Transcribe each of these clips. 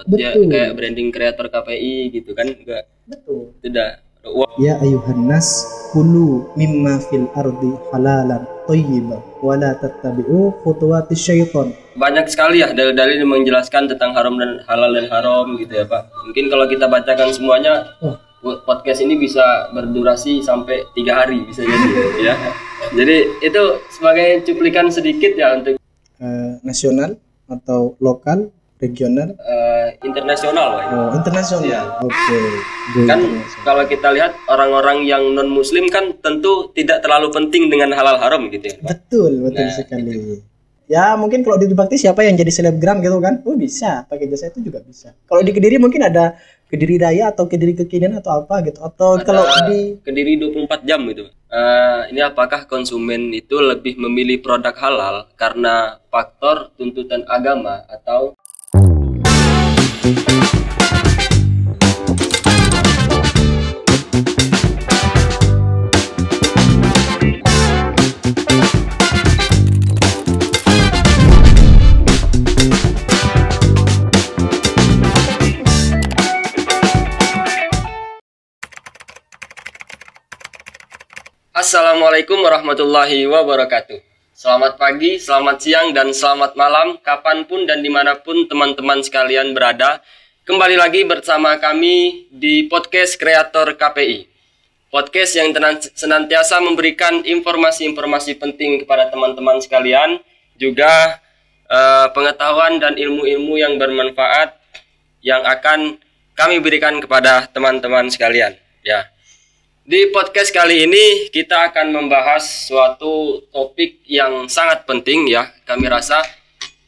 Dia Betul. kayak branding kreator KPI gitu kan, enggak. Betul. Tidak. Wow. Ya ayuhan nas kulu mimma fil ardi halalan thayyiban wa la tattabi'u khutuwatis syaitan. Banyak sekali ya dalil-dalil yang menjelaskan tentang haram dan halal dan haram gitu ya Pak. Mungkin kalau kita bacakan semuanya, podcast ini bisa berdurasi sampai 3 hari bisa jadi ya. Jadi itu sebagai cuplikan sedikit ya untuk Nasional atau lokal, regional, internasional Pak. oh internasional. Iya. Oke. Kan kalau kita lihat orang-orang yang non muslim kan tentu tidak terlalu penting dengan halal haram gitu ya. Betul sekali. Ya mungkin kalau di Bakti siapa yang jadi selebgram gitu kan? Oh bisa, pakai jasa itu juga bisa. Kalau di Kediri mungkin ada Kediri Raya atau Kediri Kekinian atau apa gitu. Atau Ada kalau di Kediri 24 jam gitu. Ini apakah konsumen itu lebih memilih produk halal karena faktor tuntutan agama atau Assalamualaikum warahmatullahi wabarakatuh. Selamat pagi, selamat siang, dan selamat malam kapanpun dan dimanapun teman-teman sekalian berada. Kembali lagi bersama kami di Podcast Kreator KPI. Podcast yang senantiasa memberikan informasi-informasi penting kepada teman-teman sekalian. Juga pengetahuan dan ilmu-ilmu yang bermanfaat yang akan kami berikan kepada teman-teman sekalian. Ya. Di podcast kali ini kita akan membahas suatu topik yang sangat penting ya kami rasa,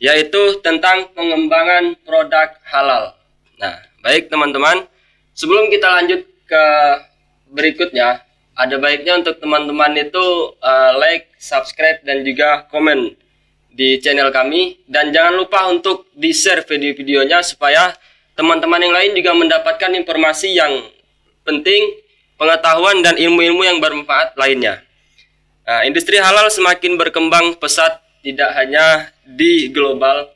yaitu tentang pengembangan produk halal. Nah, baik teman-teman, sebelum kita lanjut ke berikutnya, ada baiknya untuk teman-teman itu like, subscribe, dan juga komen di channel kami. Dan jangan lupa untuk di-share video-videonya supaya teman-teman yang lain juga mendapatkan informasi yang penting, pengetahuan dan ilmu-ilmu yang bermanfaat lainnya. Nah, industri halal semakin berkembang pesat tidak hanya di global.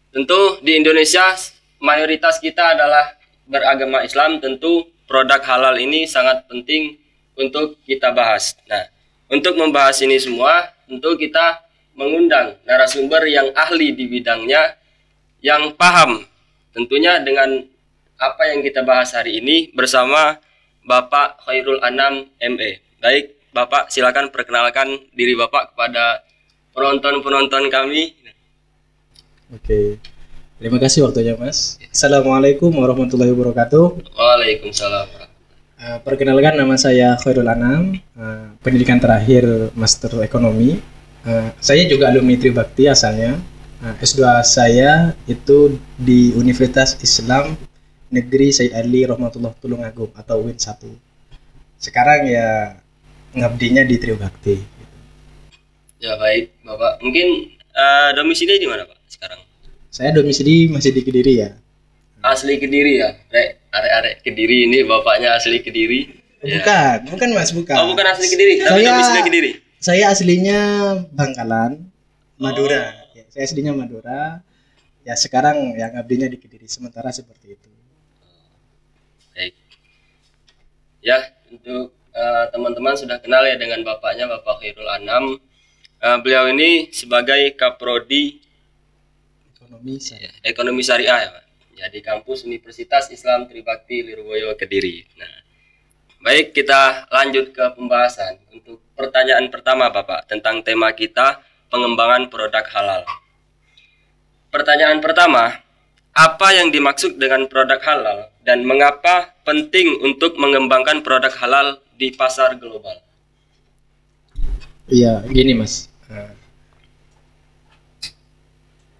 Tentu di Indonesia mayoritas kita adalah beragama Islam, tentu produk halal ini sangat penting untuk kita bahas. Nah, untuk membahas ini semua, tentu kita mengundang narasumber yang ahli di bidangnya, yang paham tentunya dengan apa yang kita bahas hari ini bersama Bapak Khairul Anam ME. Baik, Bapak silakan perkenalkan diri Bapak kepada penonton-penonton kami. Oke. Terima kasih waktunya, Mas. Assalamualaikum warahmatullahi wabarakatuh. Waalaikumsalam. Perkenalkan, nama saya Khairul Anam, pendidikan terakhir Master Ekonomi. Saya juga alumni Tribakti asalnya. S2 saya itu di Universitas Islam Negeri Said Ali Rahmatullah Tulungagung atau UIN 1. Sekarang ya ngabdinya di Tribakti. Ya baik, Bapak. Mungkin domisili di mana, Pak, sekarang? Saya domisili masih di Kediri ya. Asli Kediri ya? Arek-arek Kediri ini bapaknya asli Kediri. Ya. Bukan Mas, bukan. Oh, bukan asli Kediri, tapi domisili Kediri. Saya aslinya Bangkalan, Madura. Ya, saya aslinya Madura. Ya sekarang yang ngabdinya di Kediri sementara seperti itu. Baik. Ya, untuk teman-teman sudah kenal ya dengan bapaknya, Bapak Khairul Anam. Beliau ini sebagai Kaprodi Ekonomi Syariah ya, Pak. Ya, di kampus Universitas Islam Tribakti Lirboyo Kediri. Nah, baik, kita lanjut ke pembahasan. Untuk pertanyaan pertama, Bapak, tentang tema kita, pengembangan produk halal. Pertanyaan pertama, apa yang dimaksud dengan produk halal dan mengapa penting untuk mengembangkan produk halal di pasar global? Iya, gini Mas.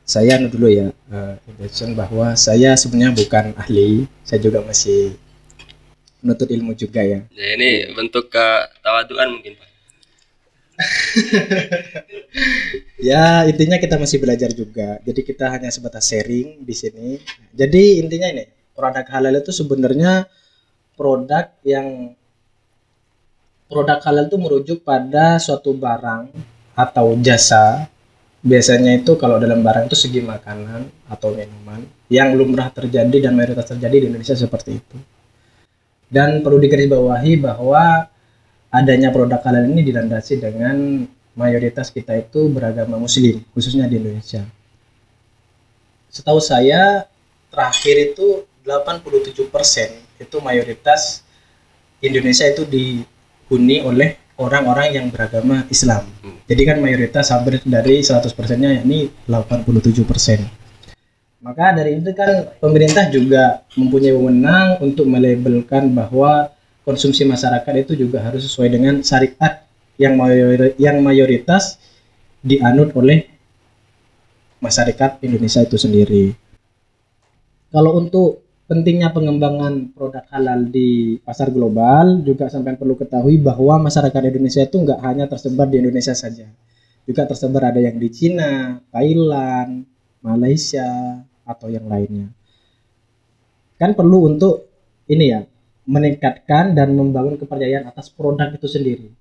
Saya dulu ya, bahwa saya sebenarnya bukan ahli, saya juga masih menuntut ilmu juga ya. Ya, ini bentuk ketawaduan mungkin, Pak. Ya intinya kita masih belajar juga, jadi kita hanya sebatas sharing di sini. Jadi intinya ini, produk halal itu sebenarnya produk halal itu merujuk pada suatu barang atau jasa biasanya itu kalau dalam barang itu segi makanan atau minuman yang lumrah terjadi dan mayoritas terjadi di Indonesia seperti itu. Dan perlu digarisbawahi bahwa adanya produk halal ini dilandasi dengan mayoritas kita itu beragama muslim, khususnya di Indonesia. Setahu saya terakhir itu 87% itu mayoritas Indonesia itu dihuni oleh orang-orang yang beragama Islam. Jadi kan mayoritas hampir dari 100%-nya yakni 87%. Maka dari itu kan pemerintah juga mempunyai wewenang untuk melabelkan bahwa konsumsi masyarakat itu juga harus sesuai dengan syariat yang mayoritas dianut oleh masyarakat Indonesia itu sendiri. Kalau untuk pentingnya pengembangan produk halal di pasar global, juga sampai perlu ketahui bahwa masyarakat Indonesia itu nggak hanya tersebar di Indonesia saja, juga tersebar ada yang di Cina, Thailand, Malaysia, atau yang lainnya. Kan perlu untuk ini ya, meningkatkan dan membangun kepercayaan atas produk itu sendiri.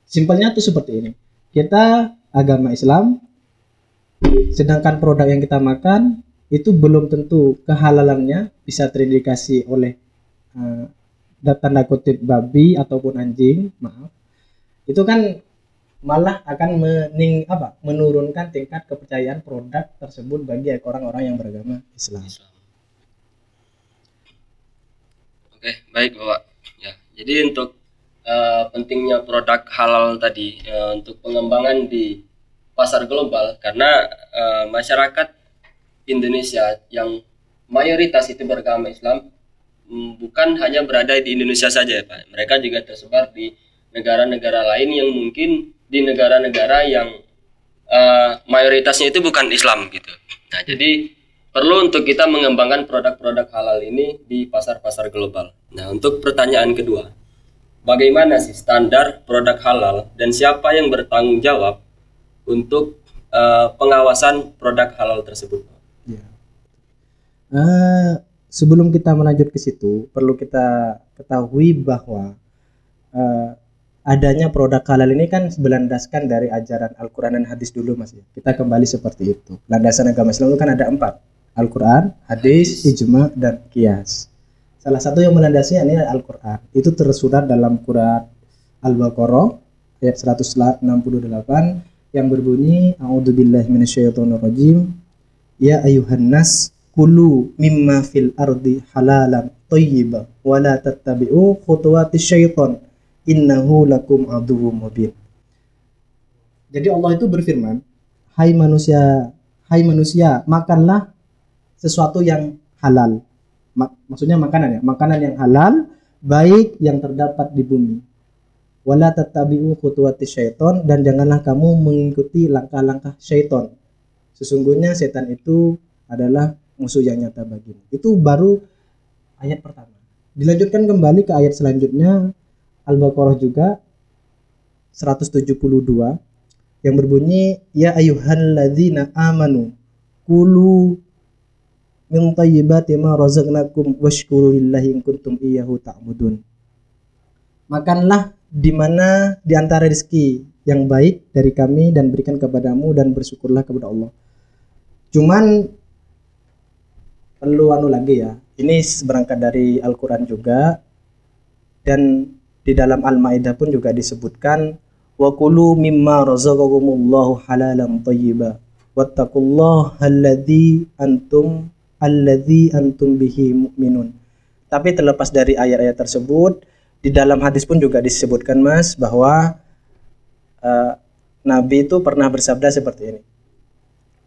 Simpelnya tuh seperti ini. Kita agama Islam, sedangkan produk yang kita makan itu belum tentu kehalalannya bisa terindikasi oleh tanda kutip babi ataupun anjing, maaf. Itu kan malah akan menurunkan tingkat kepercayaan produk tersebut bagi orang-orang yang beragama Islam. Oke, baik Bapak. Ya, jadi untuk pentingnya produk halal tadi untuk pengembangan di pasar global, karena masyarakat Indonesia yang mayoritas itu beragama Islam bukan hanya berada di Indonesia saja ya Pak. Mereka juga tersebar di negara-negara lain yang mungkin di negara-negara yang mayoritasnya itu bukan Islam gitu. Nah, jadi perlu untuk kita mengembangkan produk-produk halal ini di pasar-pasar global. Nah, untuk pertanyaan kedua, bagaimana sih standar produk halal dan siapa yang bertanggung jawab untuk pengawasan produk halal tersebut? Ya. Sebelum kita melanjut ke situ, perlu kita ketahui bahwa adanya produk halal ini kan berlandaskan dari ajaran Al-Quran dan hadis dulu Mas. Kita kembali seperti itu. Landasan agama Islam itu kan ada 4. Al-Quran, hadis, ijma, dan qiyas. Salah satu yang melandasinya ini Al-Quran. Itu tersurat dalam Quran Al-Baqarah ayat 168 yang berbunyi A'udzubillahi minasyaitonirrajim. Ya ayuhan nas kulu mimma fil ardi halalan thayyiban wa la tattabi'u khutuwatis syaitan innahu lakum aduwwum mubin. Jadi Allah itu berfirman, hai manusia, makanlah sesuatu yang halal. Maksudnya makanan ya, makanan yang halal, baik yang terdapat di bumi. Wala tattabi'u khutuwatis syaitan, dan janganlah kamu mengikuti langkah-langkah syaitan. Sesungguhnya setan itu adalah musuh yang nyata bagimu. Itu baru ayat pertama. Dilanjutkan kembali ke ayat selanjutnya, Al-Baqarah juga 172 yang berbunyi ya ayyuhalladzina amanu kulu min thayyibati ma razaqnakum washkuru lillahi in kuntum iyyahu ta'budun. Makanlah di mana di antara rezeki yang baik dari kami dan berikan kepadamu dan bersyukurlah kepada Allah. Cuman perlu lagi ya. Ini berangkat dari Al-Qur'an juga, dan di dalam Al-Maidah pun juga disebutkan wa kulu mimma razaqakumullahu halalan thayyiba wattaqullaha alladzi antum bihi mu'minun. Tapi terlepas dari ayat-ayat tersebut, di dalam hadis pun juga disebutkan Mas bahwa Nabi itu pernah bersabda seperti ini.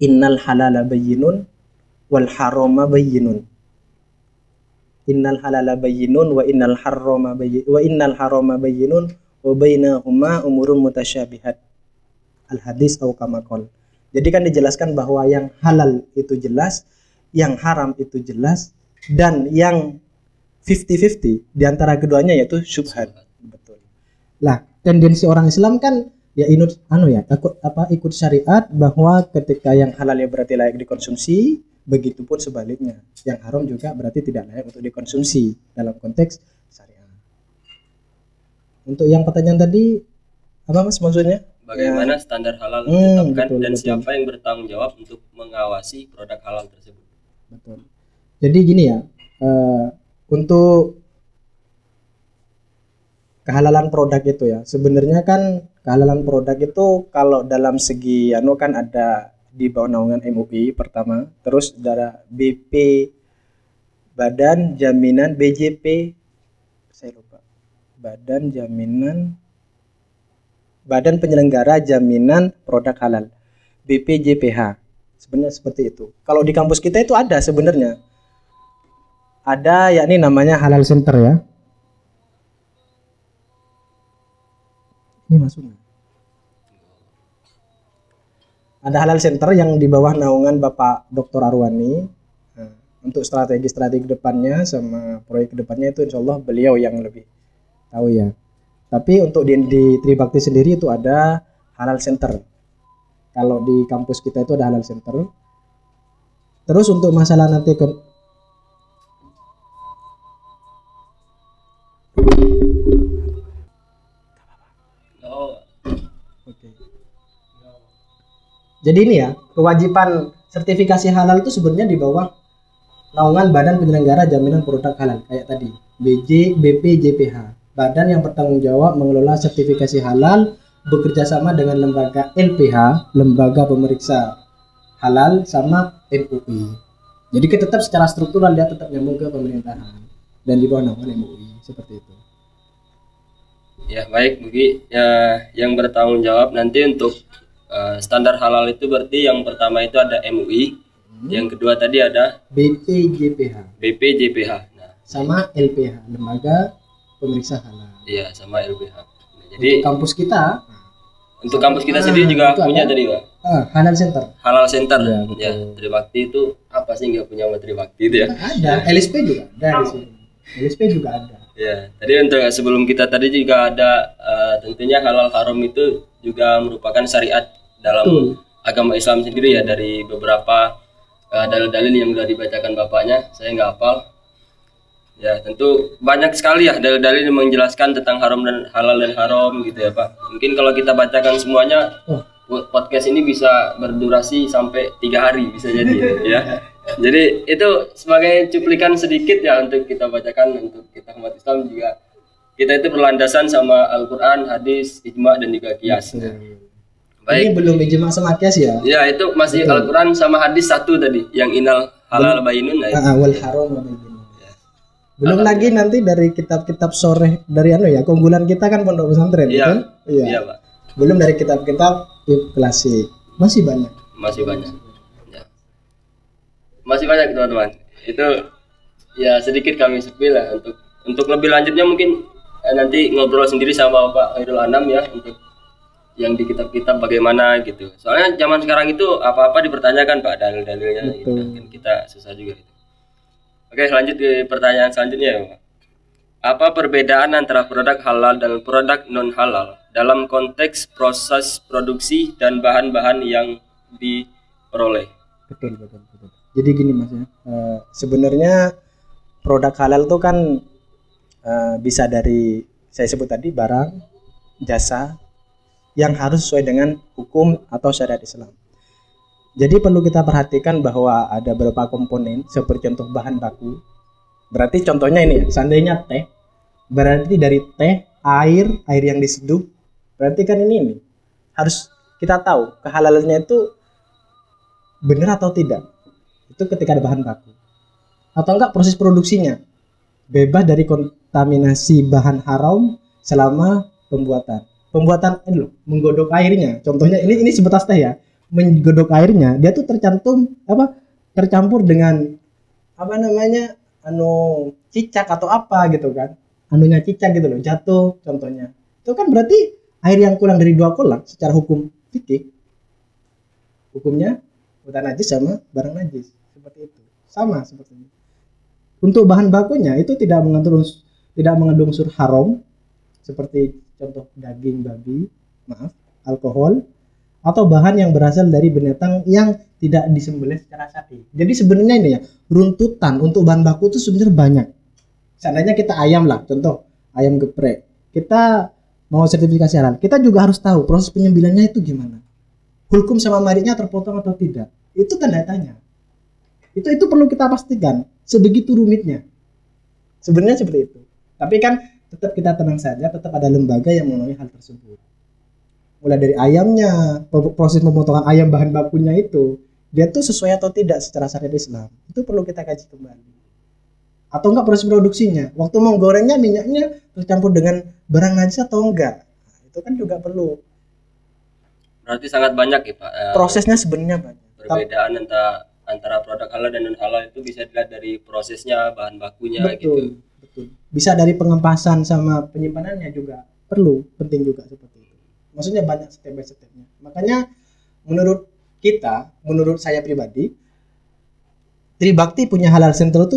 Innal halala bayyinun wal harama bayyinun. Innal halala bayyinun wa innal harama bayyinun wa bainahuma umurun mutasyabihat. Al-hadis atau kama qol. Jadi kan dijelaskan bahwa yang halal itu jelas, yang haram itu jelas, dan yang 50-50 di antara keduanya yaitu syubhat. Betul. Lah, tendensi orang Islam kan ya ikut syariat, bahwa ketika yang halal ya berarti layak dikonsumsi, begitupun sebaliknya, yang haram juga berarti tidak layak untuk dikonsumsi dalam konteks syariat. Untuk yang pertanyaan tadi apa Mas maksudnya? bagaimana standar halal ditetapkan betul, dan betul. siapa yang bertanggung jawab untuk mengawasi produk halal tersebut. Betul. Jadi gini ya, untuk kehalalan produk itu ya, sebenarnya kan kehalalan produk itu kalau dalam segi kan ada di bawah naungan MUI pertama, terus ada BP, Badan Jaminan BJP, saya lupa, Badan Penyelenggara Jaminan Produk Halal, BPJPH. Sebenarnya seperti itu. Kalau di kampus kita itu ada sebenarnya, ada yakni namanya Halal Center ya. Ini masuk nggak? Ada Halal Center yang di bawah naungan Bapak Dr. Arwani. Nah, untuk strategi depannya sama proyek depannya itu insya Allah beliau yang lebih tahu ya. Tapi untuk di Tribakti sendiri itu ada Halal Center. Kalau di kampus kita itu ada Halal Center. Terus untuk masalah nanti Jadi ini ya, kewajiban sertifikasi halal itu sebenarnya di bawah naungan Badan Penyelenggara Jaminan Produk Halal kayak tadi, BPJPH. Badan yang bertanggung jawab mengelola sertifikasi halal bekerja sama dengan lembaga LPH, lembaga pemeriksa halal, sama MUI. Jadi tetap secara struktural dia tetap nyambung ke pemerintahan dan di bawah naungan MUI seperti itu. Ya baik Bugi, ya, yang bertanggung jawab nanti untuk standar halal itu berarti yang pertama itu ada MUI, yang kedua tadi ada BPJPH. Nah, sama LPH, lembaga pemeriksa halal. Iya, sama LPH. Nah, jadi untuk kampus kita sendiri juga punya tadi Pak. Halal Center. Halal Center. Ya, Tribakti itu apa sih nggak punya Tribakti itu ya? Ada, LSP juga ada di sini. LSP juga ada. Ya, tadi untuk sebelum kita tadi juga ada tentunya halal haram itu juga merupakan syariat dalam agama Islam sendiri ya, dari beberapa dalil-dalil yang sudah dibacakan bapaknya, saya nggak hafal. Ya, tentu banyak sekali ya dalil-dalil yang menjelaskan tentang haram dan halal dan haram gitu ya Pak. Mungkin kalau kita bacakan semuanya, podcast ini bisa berdurasi sampai 3 hari bisa jadi ya. Jadi itu sebagai cuplikan sedikit ya untuk kita bacakan untuk kita umat Islam juga. Kita itu berlandasan sama Al-Quran, hadis, ijma dan juga qiyas. Baik. Ini belum ijma sama qiyas ya? Ya, itu masih Al-Quran sama hadis satu tadi, yang inal halal bainun. Wal haram ya. Belum lagi nanti dari kitab-kitab sore dari keunggulan kita kan pondok pesantren kan? Iya, Pak. Belum dari kitab-kitab klasik. Masih banyak. Ya. Masih banyak teman-teman. Itu ya sedikit kami spill lah untuk lebih lanjutnya mungkin nanti ngobrol sendiri sama Pak Khairul Anam ya, untuk yang di kitab-kitab bagaimana gitu. Soalnya zaman sekarang itu apa-apa dipertanyakan Pak, dalil-dalilnya gitu. Kan kita susah juga gitu. Oke, lanjut ke pertanyaan selanjutnya ya Pak. Apa perbedaan antara produk halal dan produk non halal dalam konteks proses produksi dan bahan-bahan yang diperoleh? Betul. Jadi gini Mas ya. Sebenarnya produk halal itu kan bisa dari saya sebut tadi barang, jasa yang harus sesuai dengan hukum atau syariat Islam. Jadi perlu kita perhatikan bahwa ada beberapa komponen seperti contoh bahan baku. Berarti contohnya ini ya, seandainya teh, berarti dari teh, air yang diseduh, berarti kan ini harus kita tahu kehalalannya itu benar atau tidak. Itu ketika ada bahan baku. Atau enggak proses produksinya bebas dari kontaminasi bahan haram selama pembuatan ini loh, menggodok airnya. Contohnya ini sebatas teh ya, menggodok airnya dia tuh tercampur dengan cicak atau apa gitu kan, cicak gitu loh, jatuh contohnya. Itu kan berarti air yang kurang dari 2 kolak secara hukum fikih hukumnya udah najis sama barang najis, seperti itu. Sama seperti itu. Untuk bahan bakunya itu tidak mengandung unsur haram seperti contoh daging babi, alkohol, atau bahan yang berasal dari binatang yang tidak disembelih secara syar'i. Jadi sebenarnya ini ya, runtutan untuk bahan baku itu sebenarnya banyak. Seandainya kita ayam lah, contoh ayam geprek, kita mau sertifikasi halal, kita juga harus tahu proses penyembelihannya itu gimana. Hulkum sama maritnya terpotong atau tidak. Itu tanda tanya. Itu perlu kita pastikan. Sebegitu rumitnya. Sebenarnya seperti itu. Tapi kan tetap kita tenang saja, tetap ada lembaga yang mengenai hal tersebut. Mulai dari ayamnya, proses pemotongan ayam bahan bakunya itu, dia tuh sesuai atau tidak secara syariat Islam. Itu perlu kita kaji kembali. Atau enggak proses produksinya. Waktu mau gorengnya minyaknya tercampur dengan barang najis atau enggak. Nah, itu kan juga perlu. Berarti sangat banyak ya Pak. Prosesnya sebenarnya banyak. Perbedaan antara produk halal dan non halal itu bisa dilihat dari prosesnya, bahan bakunya Betul, gitu. betul. Bisa dari pengempasan sama penyimpanannya juga perlu, penting juga seperti itu. Maksudnya banyak step by stepnya. Makanya menurut saya pribadi, Tribakti punya Halal Center itu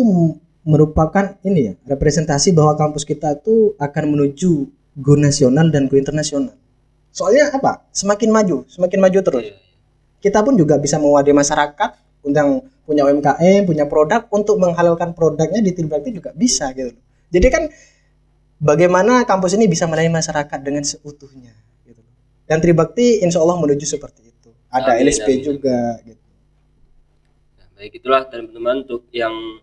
merupakan ini ya, representasi bahwa kampus kita itu akan menuju go nasional dan go internasional. Soalnya apa? Semakin maju terus. Kita pun juga bisa mewadahi masyarakat, undang punya UMKM, punya produk untuk menghalalkan produknya di Tribakti juga bisa gitu. Jadi kan bagaimana kampus ini bisa melayani masyarakat dengan seutuhnya gitu. Dan Tribakti insya Allah menuju seperti itu. Ada LSP juga gitu. Nah, baik, itulah teman-teman untuk yang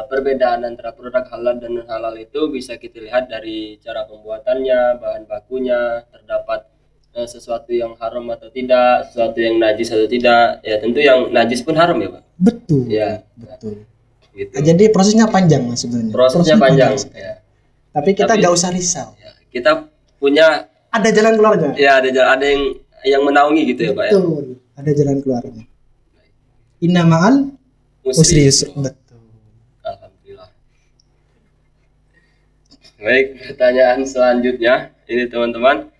perbedaan antara produk halal dan non halal itu bisa kita lihat dari cara pembuatannya, bahan bakunya, terdapat sesuatu yang haram atau tidak, sesuatu yang najis atau tidak. Ya tentu yang najis pun haram ya Pak. Betul. Ya. Betul. Gitu. Jadi prosesnya panjang Mas sebenarnya. Prosesnya panjang. Ya. Tapi kita nggak usah risau. Ya, kita punya ada jalan keluarnya. Ya ada yang menaungi gitu ya Pak ya. Betul. Ada jalan keluarnya. Inna ma'al usri yusra. Betul. Alhamdulillah. Baik, pertanyaan selanjutnya ini teman-teman.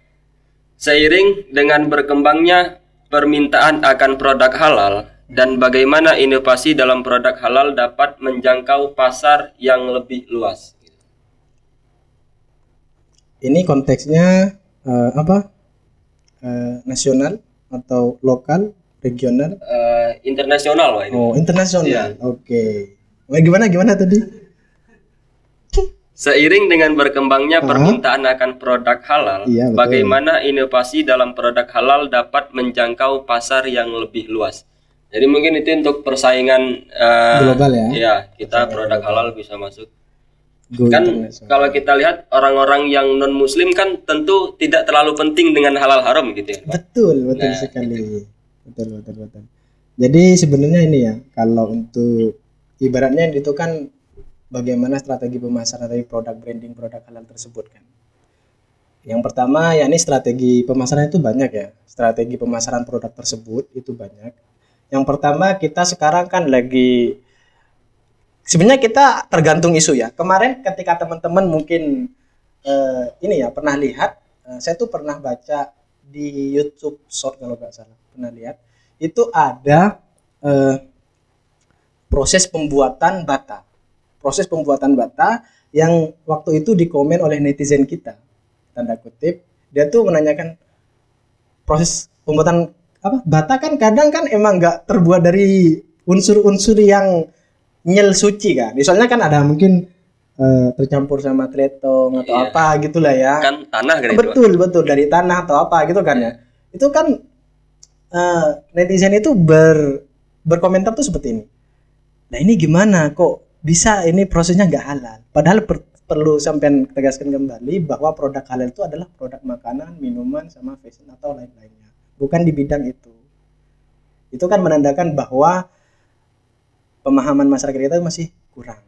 Seiring dengan berkembangnya permintaan akan produk halal dan bagaimana inovasi dalam produk halal dapat menjangkau pasar yang lebih luas. Ini konteksnya nasional atau lokal, regional? Internasional Pak ini. Oh, internasional. Ya. Oke. Gimana tadi? Seiring dengan berkembangnya permintaan akan produk halal, iya, bagaimana inovasi dalam produk halal dapat menjangkau pasar yang lebih luas. Jadi mungkin itu untuk persaingan global ya. Ya, kita produk halal bisa masuk. Kan kalau kita lihat orang-orang yang non muslim kan tentu tidak terlalu penting dengan halal haram gitu ya. Betul sekali. Gitu. Betul. Jadi sebenarnya ini ya, kalau untuk ibaratnya itu kan bagaimana strategi pemasaran dari produk branding produk halal tersebut kan. Yang pertama yakni strategi pemasaran itu banyak ya. Strategi pemasaran produk tersebut itu banyak. Yang pertama kita sekarang kan lagi sebenarnya kita tergantung isu ya. Kemarin ketika teman-teman mungkin ini ya pernah lihat, saya tuh pernah baca di YouTube Short kalau nggak salah, pernah lihat itu ada proses pembuatan bata yang waktu itu dikomen oleh netizen kita, tanda kutip, dia tuh menanyakan proses pembuatan bata kan kadang kan emang nggak terbuat dari unsur-unsur yang nyel suci kan. Misalnya kan ada mungkin tercampur sama teletong atau apa gitulah ya. Kan tanah kan betul dari tanah atau apa gitu kan ya. Itu kan netizen itu berkomentar tuh seperti ini. Nah ini gimana kok bisa ini prosesnya nggak halal? Padahal perlu sampean tegaskan kembali bahwa produk halal itu adalah produk makanan, minuman, sama fashion atau lain-lainnya. Bukan di bidang itu. Itu kan menandakan bahwa pemahaman masyarakat kita masih kurang.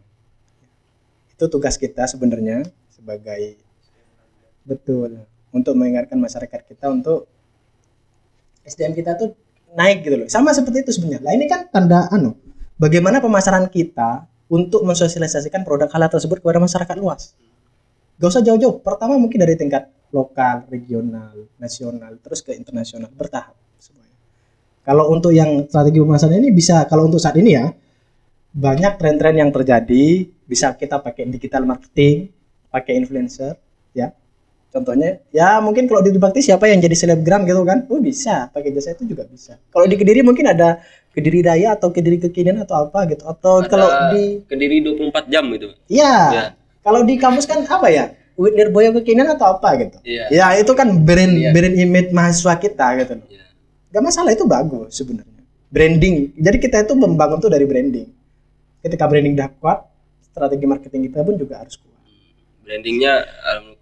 Itu tugas kita sebenarnya sebagai untuk mengingatkan masyarakat kita untuk SDM kita tuh naik gitu loh. Sama seperti itu sebenarnya. Nah ini kan tanda bagaimana pemasaran kita untuk mensosialisasikan produk halal tersebut kepada masyarakat luas. Gak usah jauh-jauh. Pertama mungkin dari tingkat lokal, regional, nasional, terus ke internasional, bertahap semuanya. Kalau untuk yang strategi pemasaran ini bisa, kalau untuk saat ini ya, banyak tren-tren yang terjadi, bisa kita pakai digital marketing, pakai influencer, ya. Contohnya, ya mungkin kalau di Tribakti siapa yang jadi selebgram gitu kan? Oh bisa, pakai jasa itu juga bisa. Kalau di Kediri mungkin ada Kediri Raya atau Kediri Kekinian atau apa gitu. Atau ada kalau di Kediri 24 jam gitu. Iya. Ya. Kalau di kampus kan apa ya? UIN Lirboyo kekinian atau apa gitu. Iya. Ya itu kan Iya. brand image mahasiswa kita gitu loh. Iya. Gak masalah, itu bagus sebenarnya. Branding. Jadi kita itu membangun tuh dari branding. Ketika branding udah kuat, strategi marketing kita pun juga harus kuat. Brandingnya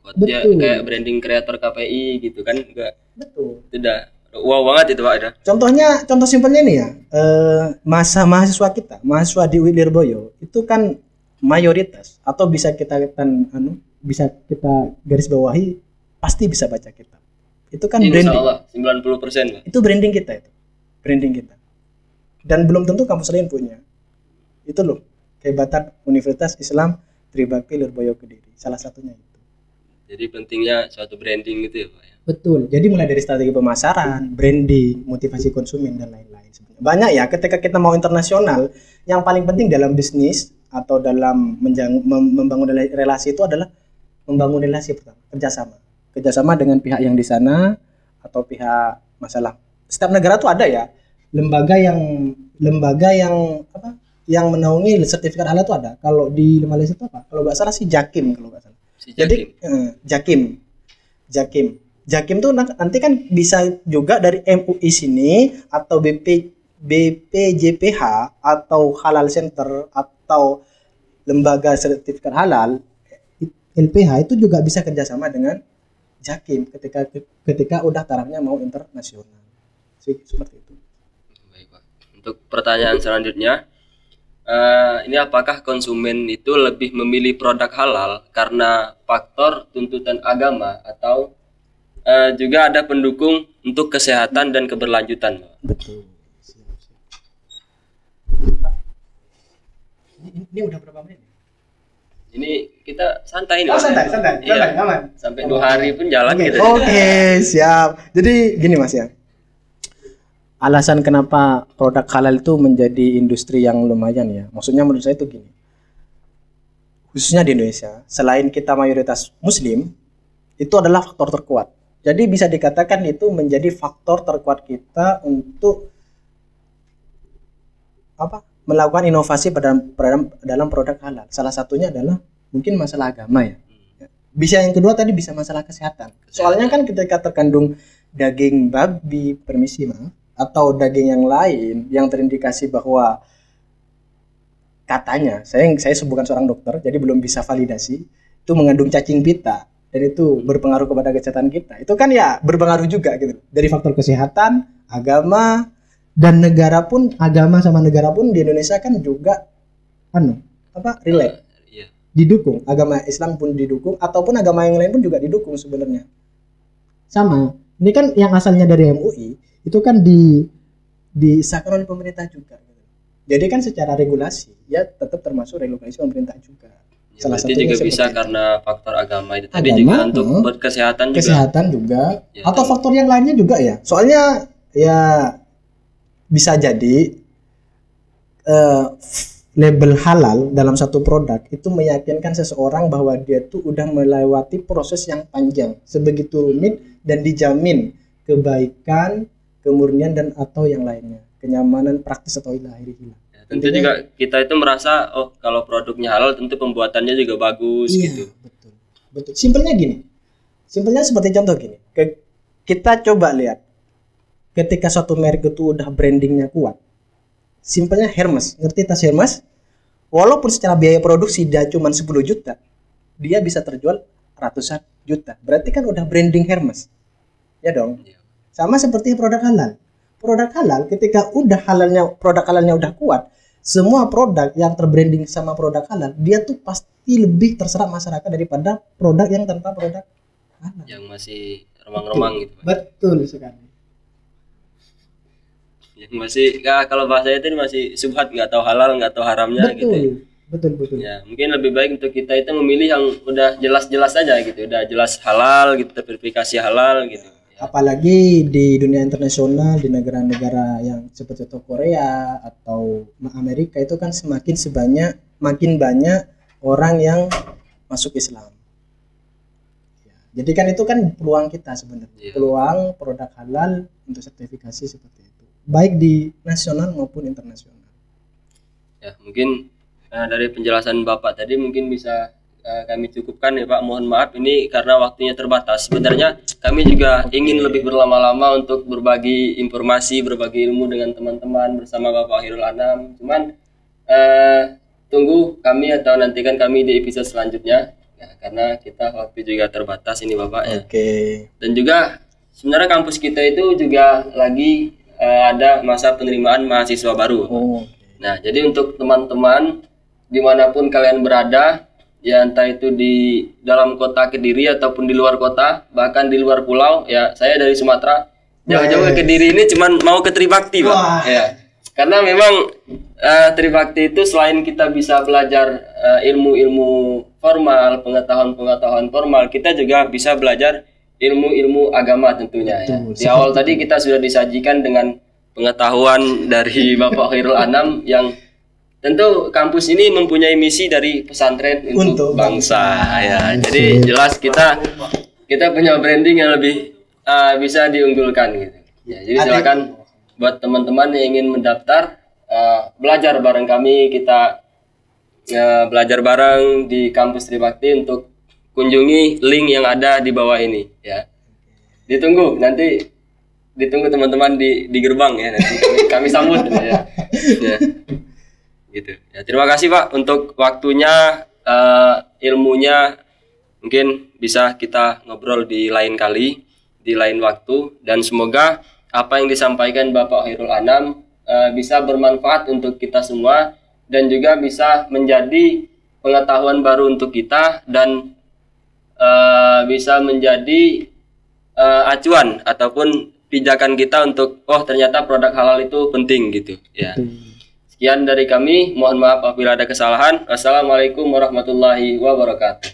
kuat ya, Betul. kayak branding kreator KPI gitu kan, enggak Betul. itu udah wow banget itu Pak. Contoh simpelnya nih ya, masa mahasiswa kita, mahasiswa di UIN Lirboyo itu kan mayoritas atau bisa kita bisa kita garis bawahi pasti bisa baca kitab. Itu kan Insya branding. Allah 90% Pak. Itu branding kita itu. Branding kita. Dan belum tentu kampus lain punya. Itu loh kehebatan Universitas Islam Tribakti Lirboyo Kediri. Salah satunya itu. Jadi pentingnya suatu branding gitu ya Pak ya. Betul. Jadi mulai dari strategi pemasaran, branding, motivasi konsumen dan lain-lain. Banyak ya, ketika kita mau internasional, yang paling penting dalam bisnis atau dalam membangun relasi itu adalah membangun relasi pertama, kerjasama dengan pihak yang di sana atau pihak masalah. Setiap negara tuh ada ya lembaga yang apa? Yang menaungi sertifikat halal itu ada. Kalau di Malaysia itu apa? Kalau nggak salah sih Jakim kalau nggak salah. Si Jadi Jakim tuh nanti kan bisa juga dari MUI sini atau BPJPH atau Halal Center atau lembaga sertifikat halal LPH itu juga bisa kerjasama dengan Jakim ketika udah tarafnya mau internasional. Seperti itu. Baik Pak. Untuk pertanyaan selanjutnya, ini apakah konsumen itu lebih memilih produk halal karena faktor tuntutan agama atau juga ada pendukung untuk kesehatan dan keberlanjutan? Betul. Ini udah berapa menit? Ini kita santai nih. Oh, Pak. santai, Iya. aman. Sampai 2 hari pun jalan gitu. Oke, siap. Jadi gini Mas ya. Alasan kenapa produk halal itu menjadi industri yang lumayan ya. Maksudnya menurut saya itu gini. Khususnya di Indonesia, selain kita mayoritas muslim, itu adalah faktor terkuat. Jadi bisa dikatakan itu menjadi faktor terkuat kita untuk melakukan inovasi dalam produk halal. Salah satunya adalah mungkin masalah agama ya. Bisa yang kedua tadi bisa masalah kesehatan. Soalnya kan ketika terkandung daging babi, atau daging yang lain yang terindikasi bahwa katanya, saya bukan seorang dokter jadi belum bisa validasi, itu mengandung cacing pita dan itu berpengaruh kepada kesehatan kita. Itu kan ya berpengaruh juga gitu. Dari faktor kesehatan, agama, dan negara pun, agama sama negara pun di Indonesia kan juga relate. Iya. Didukung, agama Islam pun didukung ataupun agama yang lain pun juga didukung sebenarnya. Sama. Ini kan yang asalnya dari MUI itu kan disahkan oleh pemerintah juga. Jadi kan secara regulasi ya tetap termasuk regulasi pemerintah juga. Ya, salah satunya juga bisa itu. Karena faktor agama itu tadi agama, juga untuk kesehatan juga ya, atau faktor yang lainnya juga ya. Soalnya ya bisa jadi label halal dalam satu produk itu meyakinkan seseorang bahwa dia tuh udah melewati proses yang panjang, sebegitu rumit dan dijamin kebaikan, kemurnian dan atau yang lainnya, kenyamanan praktis atau ilahi. Ya, tentu juga kita itu merasa kalau produknya halal tentu pembuatannya juga bagus gitu. Betul. Simpelnya seperti contoh gini. Kita coba lihat ketika suatu merek itu udah brandingnya kuat. Simpelnya Hermes, ngerti tas Hermes? Walaupun secara biaya produksi dia cuma 10 juta, dia bisa terjual ratusan juta. Berarti kan udah branding Hermes. Ya dong. Sama seperti produk halal. Produk halal ketika produk halalnya udah kuat, semua produk yang terbranding sama produk halal, dia tuh pasti lebih terserap masyarakat daripada produk yang tanpa produk halal. Yang masih remang-remang gitu. Betul sekali. Yang masih kalau bahasanya itu masih subhat, nggak tahu halal, nggak tahu haramnya. Betul. Ya, mungkin lebih baik untuk kita itu memilih yang udah jelas-jelas aja gitu, udah jelas halal gitu, terverifikasi halal gitu. Apalagi di dunia internasional, di negara-negara yang seperti itu Korea atau Amerika itu kan makin banyak orang yang masuk Islam. Jadi kan itu kan peluang kita sebenarnya, peluang produk halal untuk sertifikasi seperti itu, baik di nasional maupun internasional. Ya, mungkin dari penjelasan Bapak tadi mungkin bisa kami cukupkan ya Pak. Mohon maaf ini karena waktunya terbatas. Sebenarnya kami juga ingin lebih berlama-lama untuk berbagi informasi, berbagi ilmu dengan teman-teman bersama Bapak Khairul Anam. Cuman tunggu kami atau nantikan kami di episode selanjutnya ya, karena kita waktu juga terbatas ini Bapak ya. Dan juga sebenarnya kampus kita itu juga lagi ada masa penerimaan mahasiswa baru. Nah, jadi untuk teman-teman dimanapun kalian berada, ya entah itu di dalam kota Kediri ataupun di luar kota, bahkan di luar pulau, ya saya dari Sumatera, jauh-jauh ke Kediri ini cuman mau ke Tribakti Pak. Ya, karena memang Tribakti itu selain kita bisa belajar ilmu-ilmu formal, pengetahuan-pengetahuan formal, kita juga bisa belajar ilmu-ilmu agama tentunya. Ya. Di awal tadi kita sudah disajikan dengan pengetahuan dari Bapak Khairul Anam yang tentu kampus ini mempunyai misi dari pesantren untuk bangsa ya. Jadi jelas kita punya branding yang lebih bisa diunggulkan gitu. Ya, jadi silakan buat teman-teman yang ingin mendaftar belajar bareng kami, kita belajar bareng di kampus Tribakti. Untuk kunjungi link yang ada di bawah ini ya. Ditunggu teman-teman di gerbang ya, nanti kami sambut ya. Ya. Gitu. Ya, terima kasih Pak untuk waktunya, ilmunya mungkin bisa kita ngobrol di lain kali, di lain waktu, dan semoga apa yang disampaikan Bapak Khairul Anam bisa bermanfaat untuk kita semua dan juga bisa menjadi pengetahuan baru untuk kita dan bisa menjadi acuan ataupun pijakan kita untuk ternyata produk halal itu penting gitu ya. Sekian dari kami, mohon maaf apabila ada kesalahan. Wassalamualaikum warahmatullahi wabarakatuh.